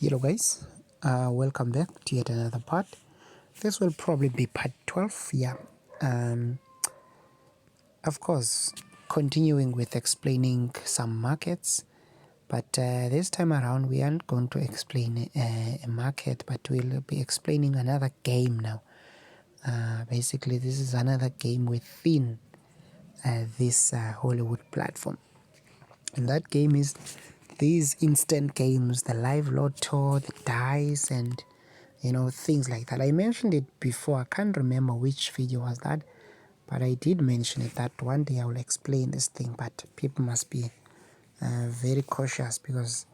Hello guys, welcome back to yet another part. This will probably be part 12. um, of course, continuing with explaining some markets, but this time around we aren't going to explain a market, but we'll be explaining another game now. Basically, this is another game within this Hollywood platform, and that game is these instant games, the live lotto, the dice, and things like that. I mentioned it before. I can't remember which video was that, but I did mention it that one day I will explain this thing, but people must be very cautious because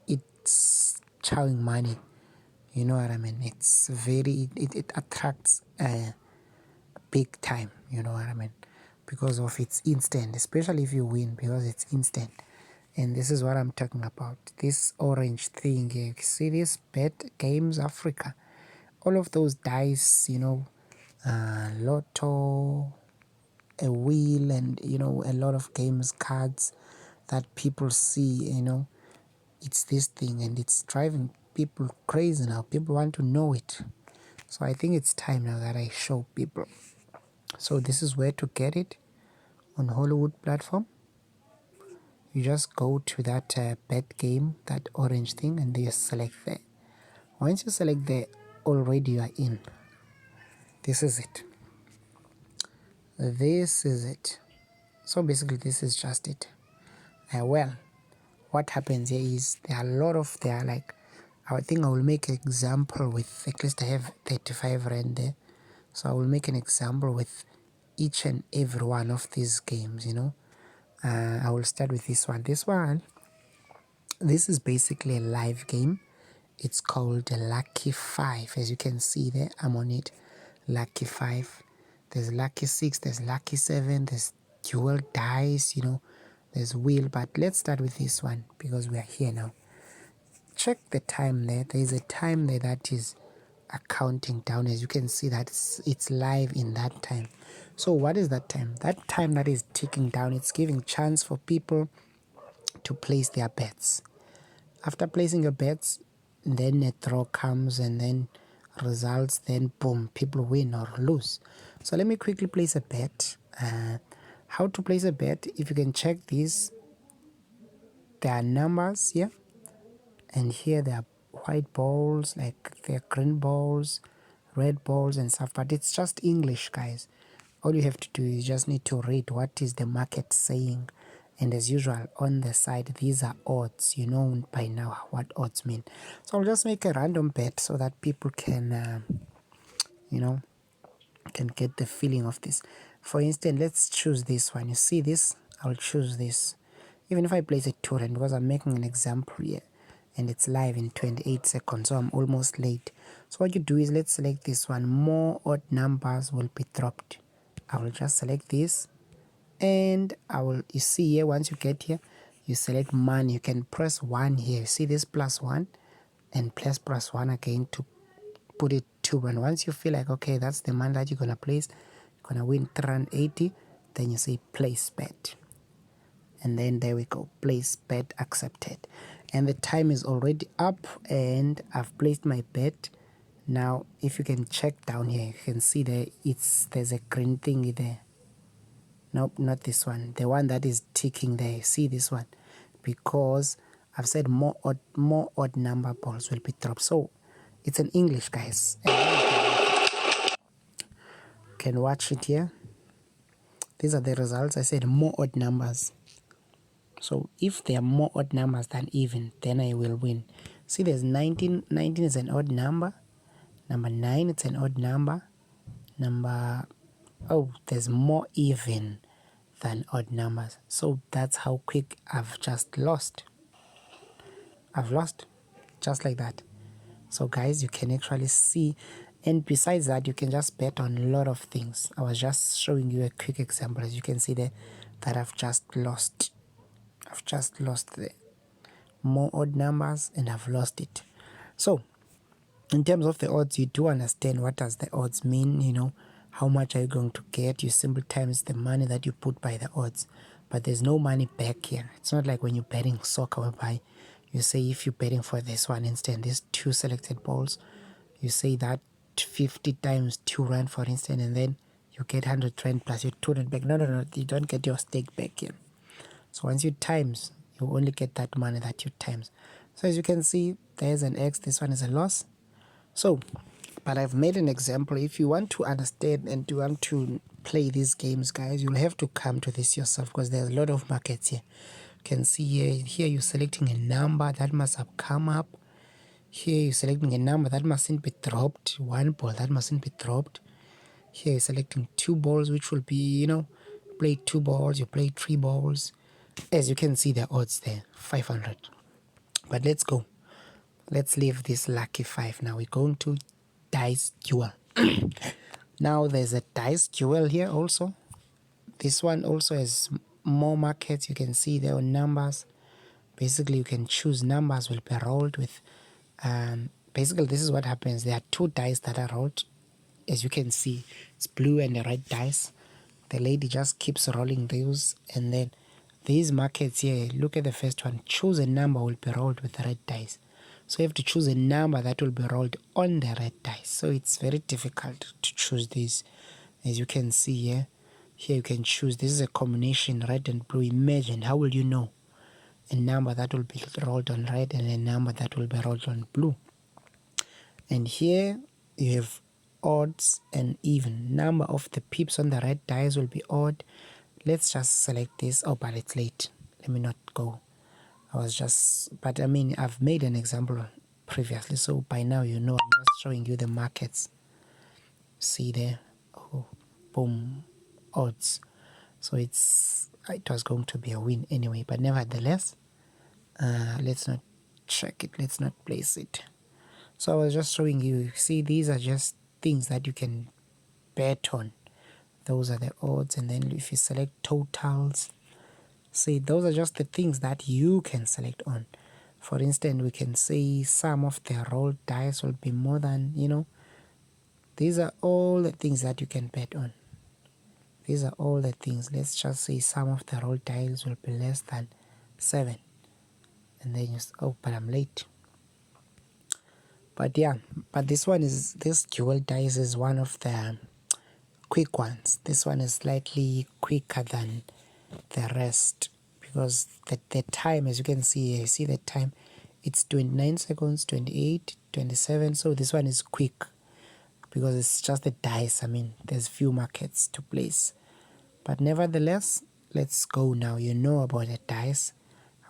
it's chowing money. You know what I mean? It's very, it attracts big time, you know what I mean? Because of its instant, especially if you win, because it's instant. And this is what I'm talking about. This orange thing here. You see this Bet Games Africa. All of those dice, Lotto, a wheel, and a lot of games, cards that people see, it's this thing, and it's driving people crazy now. People want to know it. So I think it's time now that I show people. So this is where to get it on Hollywood platform. You just go to that bet game, that orange thing, and then you select there. Once you select there, already you are in. This is it. This is it. So basically this is just it. Well, what happens here is there are a lot of, I think I will make an example with, at least I have 35 rand there. So I will make an example with each and every one of these games, I will start with this one. This is basically a live game. It's called Lucky 5. As you can see there, I'm on it. Lucky 5. There's Lucky 6, there's Lucky 7, there's dual dice, there's wheel. But let's start with this one because we are here now. Check the time there. There is a time there that is counting down. As you can see that it's live in that time. So what is that time? That time that is ticking down, it's giving chance for people to place their bets. After placing your bets, then a draw comes and then results, then boom, people win or lose. So let me quickly place a bet. How to place a bet? If you can check these, there are numbers here, and here there are white balls, like there are green balls, red balls and stuff, but it's just English, guys. All you have to do is just need to read what is the market saying. And as usual, on the side, these are odds. You know by now what odds mean. So I'll just make a random bet so that people can, can get the feeling of this. For instance, let's choose this one. You see this? I'll choose this. Even if I place a 2 rand, because I'm making an example here. And it's live in 28 seconds, so I'm almost late. So what you do is, let's select this one. More odd numbers will be dropped. I will just select this. And you see here, once you get here, you select money. You can press 1 here. You see this +1 and press 1 again to put it 2. And once you feel like, okay, that's the money that you're going to place, you're going to win 380, then you say place bet. And then there we go, place bet accepted. And the time is already up and I've placed my bet. Now, if you can check down here, you can see there's a green thingy there. Nope, not this one. The one that is ticking there. See this one? Because I've said more odd number balls will be dropped. So it's in English, guys. Can watch it here. These are the results. I said more odd numbers. So if there are more odd numbers than even, then I will win. See, there's 19. 19 is an odd number. Number 9, it's an odd number. There's more even than odd numbers. So that's how quick I've just lost. I've lost just like that. So guys, you can actually see, and besides that, you can just bet on a lot of things. I was just showing you a quick example. As you can see there, that I've just lost the more odd numbers and I've lost it. So in terms of the odds, you do understand what does the odds mean. How much are you going to get? You simply times the money that you put by the odds, but there's no money back here. It's not like when you're betting soccer whereby You say if you're betting for this one instead, these two selected balls, you say that 50 times 2 rand for instance, and then you get 100 rand plus your 2 rand back. No, you don't get your stake back here. So once you times, you only get that money that you times. So as you can see, there's an X, this one is a loss. So, but I've made an example. If you want to understand and you want to play these games, guys, you'll have to come to this yourself because there's a lot of markets here. You can see here you're selecting a number that must have come up. Here you're selecting a number that mustn't be dropped. One ball that mustn't be dropped. Here you're selecting 2 balls, which will be, you know, play 2 balls, you play 3 balls. As you can see, the odds there, 500. But let's go. Let's leave this lucky 5 now. We're going to dice duel. Now there's a dice duel here also. This one also has more markets. You can see there are numbers. Basically, you can choose numbers will be rolled with. Basically, this is what happens. There are 2 dice that are rolled. As you can see, it's blue and the red dice. The lady just keeps rolling those, and then these markets here, look at the first one. Choose a number will be rolled with red dice. So you have to choose a number that will be rolled on the red dice. So it's very difficult to choose these. As you can see here, you can choose. This is a combination red and blue. Imagine, how will you know a number that will be rolled on red and a number that will be rolled on blue? And here you have odds and even. Number of the pips on the red dice will be odd. Let's just select this. Oh, but it's late. Let me not go. But I mean, I've made an example previously, so by now you know I'm just showing you the markets. See there? Oh, boom, odds. So it was going to be a win anyway, but nevertheless, let's not check it. Let's not place it. So I was just showing you. See, these are just things that you can bet on. Those are the odds, and then if you select totals, see, those are just the things that you can select on. For instance, we can say some of the rolled dice will be more than, you know, these are all the things that you can bet on. These are all the things. Let's just say some of the rolled dice will be less than 7. And then you, oh, but I'm late. But yeah, but this dual dice is one of the quick ones. This one is slightly quicker than the rest because the time, as you can see, you see the time, it's 29 seconds, 28, 27. So this one is quick because it's just the dice. I mean, there's few markets to place. But nevertheless, let's go now. You know about the dice.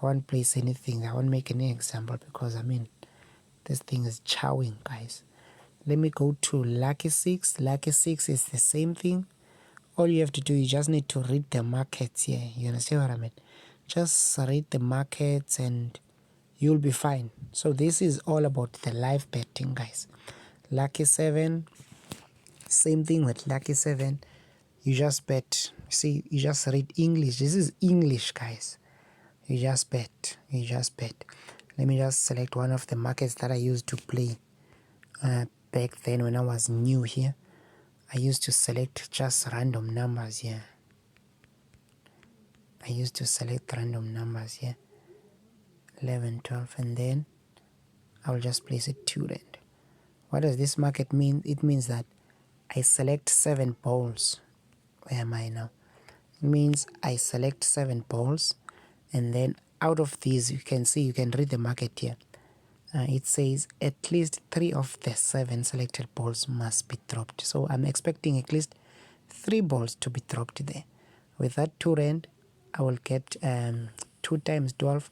I won't place anything. I won't make any example because, I mean, this thing is chowing, guys. Let me go to Lucky 6. Lucky 6 is the same thing. All you have to do, you just need to read the markets here. You understand what I mean? Just read the markets and you'll be fine. So this is all about the live betting, guys. Lucky 7, same thing with Lucky 7. You just bet. See, you just read English. This is English, guys. You just bet. You just bet. Let me just select one of the markets that I used to play back then when I was new here. I used to select just random numbers here. I used to select random numbers here. 11, 12, and then I will just place it 2 rand. What does this market mean? It means that I select 7 balls. Where am I now? It means I select 7 balls, and then out of these, you can see, you can read the market here. It says at least 3 of the 7 selected balls must be dropped. So I'm expecting at least 3 balls to be dropped there. With that 2 rand, I will get 2 times 12.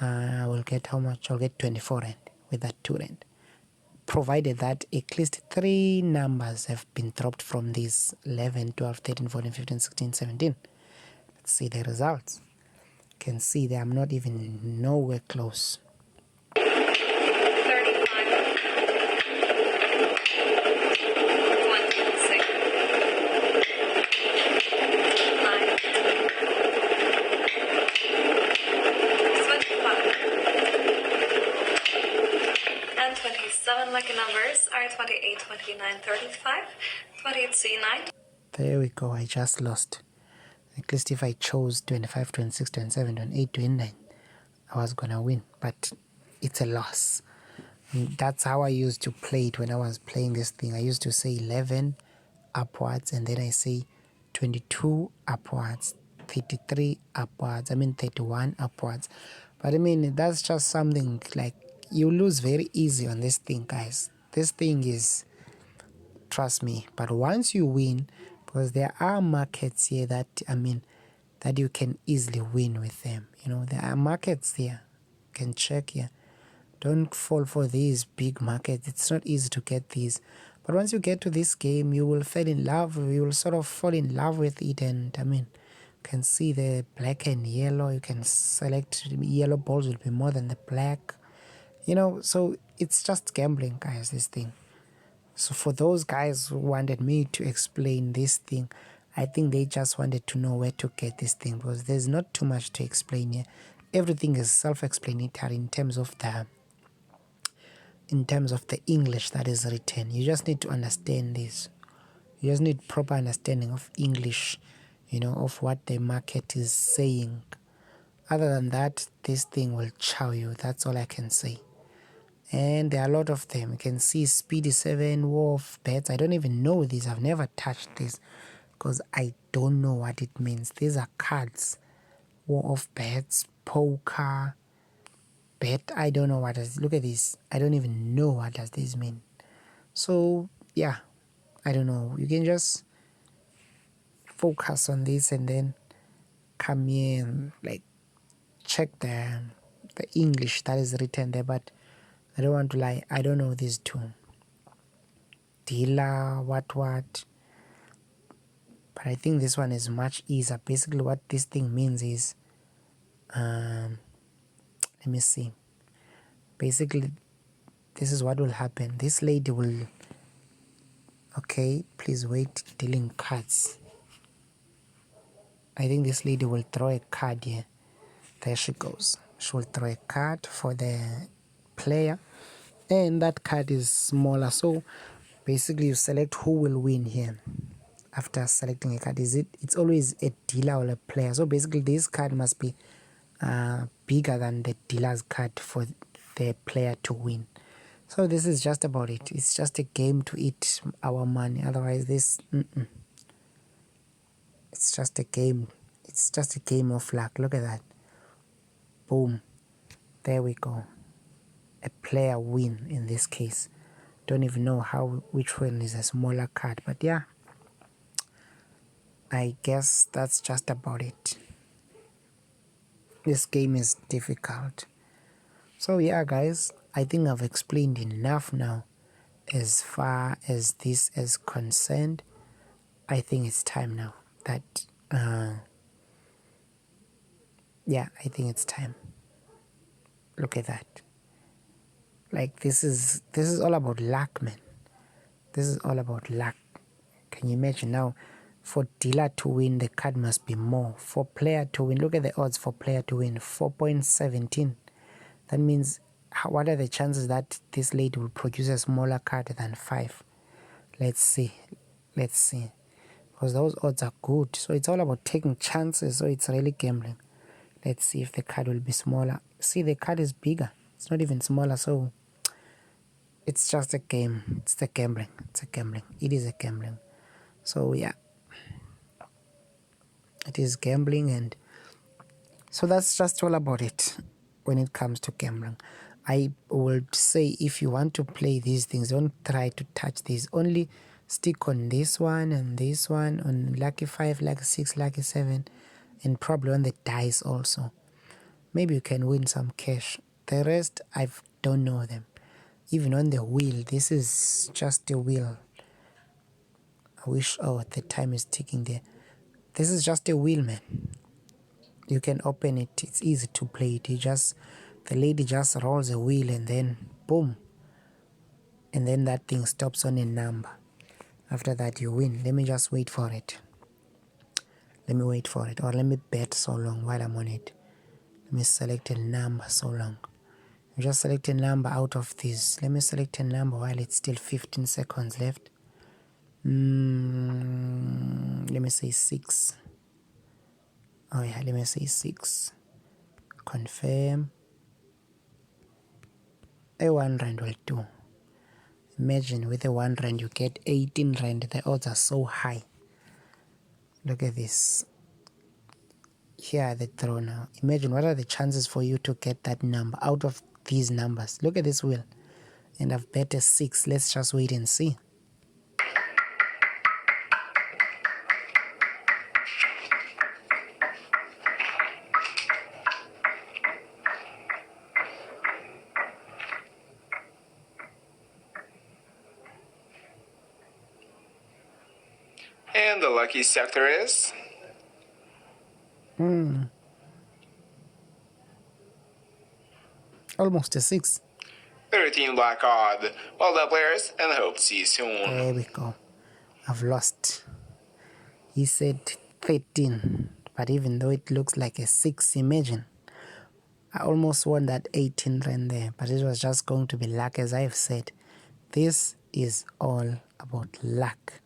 I will get how much? I'll get 24 rand with that 2 rand. Provided that at least 3 numbers have been dropped from these 11, 12, 13, 14, 15, 16, 17. Let's see the results. You can see that I'm not even nowhere close. 27 lucky numbers are 28, 29, 35, 28, C9. There we go, I just lost. At least if I chose 25, 26, 27, 28, 29, I was gonna win, but it's a loss. That's how I used to play it when I was playing this thing. I used to say 11 upwards, and then I say 22 upwards, 33 upwards, 31 upwards. But that's just something like you lose very easy on this thing, guys. This thing is, trust me, but once you win, because there are markets here that, that you can easily win with them. There are markets here. You can check here. Don't fall for these big markets. It's not easy to get these. But once you get to this game, you will fall in love. You will sort of fall in love with it. And you can see the black and yellow. You can select yellow balls will be more than the black. So it's just gambling, guys, this thing. So for those guys who wanted me to explain this thing, I think they just wanted to know where to get this thing, because there's not too much to explain here. Everything is self-explanatory in terms of the English that is written. You just need to understand this. You just need proper understanding of English, of what the market is saying. Other than that, this thing will chow you. That's all I can say. And there are a lot of them. You can see Speedy 7, War of Bets. I don't even know these. I've never touched this because I don't know what it means. These are cards. War of Bets, Poker, Bet. I don't know what does. Look at this. I don't even know what does this mean. So yeah, I don't know. You can just focus on this and then come here and check the English that is written there. But I don't want to lie. I don't know these two. Dealer, what. But I think this one is much easier. Basically, what this thing means is, let me see. Basically, this is what will happen. This lady will, okay, please wait, dealing cards. I think this lady will throw a card here. There she goes. She will throw a card for the player, and that card is smaller. So basically, you select who will win here. After selecting a card, it's always a dealer or a player. So basically, this card must be bigger than the dealer's card for the player to win. So this is just about it. It's just a game to eat our money. Otherwise, it's just a game. It's just a game of luck. Look at that. Boom. There we go. A player win in this case. Don't even know which one is a smaller card, but yeah, I guess that's just about it. This game is difficult. So yeah, guys, I think I've explained enough now as far as this is concerned. I think it's time now that I think it's time. Look at that. This is all about luck, man. This is all about luck. Can you imagine now? For dealer to win, the card must be more. For player to win, look at the odds for player to win, 4.17. That means, what are the chances that this lady will produce a smaller card than 5? Let's see. Because those odds are good. So it's all about taking chances. So it's really gambling. Let's see if the card will be smaller. See, the card is bigger. It's not even smaller. So it's just a game. It's the gambling. It is a gambling. So yeah, it is gambling, and so that's just all about it when it comes to gambling. I would say if you want to play these things, don't try to touch these. Only stick on this one and this one, on lucky 5, lucky 6, lucky 7, and probably on the dice also. Maybe you can win some cash. The rest, I don't know them. Even on the wheel, this is just a wheel. I wish, the time is ticking there. This is just a wheel, man. You can open it. It's easy to play it. The lady just rolls a wheel and then boom. And then that thing stops on a number. After that, you win. Let me just wait for it. Or let me bet so long while I'm on it. Let me select a number so long. You just select a number out of these. Let me select a number while it's still 15 seconds left. Let me say 6. Oh yeah, let me say 6. Confirm. a 1 rand will do. Imagine with a 1 rand you get 18 rand. The odds are so high. Look at this. Here are the draw now. Imagine what are the chances for you to get that number out of these numbers. Look at this wheel. And I've bet a 6. Let's just wait and see. And the lucky sector is... Almost a 6. 13 black odd. Well done, players, and I hope to see you soon. There we go. I've lost. He said 13. But even though it looks like a 6, imagine. I almost won that 18 rand there. But it was just going to be luck, as I've said. This is all about luck.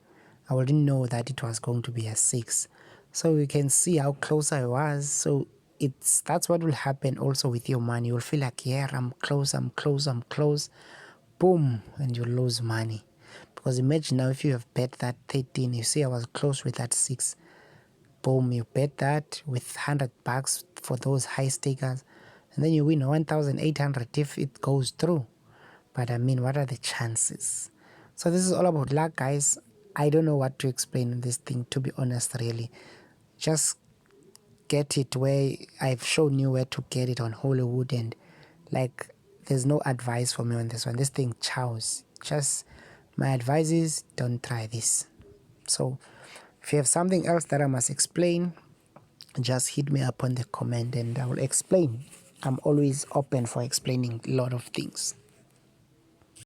I wouldn't know that it was going to be a 6. So you can see how close I was. So that's what will happen also with your money. You'll feel like, yeah, I'm close. Boom, and you lose money. Because imagine now if you have bet that 13, you see I was close with that 6. Boom, you bet that with $100 for those high stakers, and then you win 1,800 if it goes through. But I mean, what are the chances? So this is all about luck, guys. I don't know what to explain in this thing, to be honest, really. Just get it where I've shown you where to get it on Hollywood, and like there's no advice for me on this one. This thing chows. Just my advice is don't try this. So if you have something else that I must explain, just hit me up on the comment and I will explain. I'm always open for explaining a lot of things.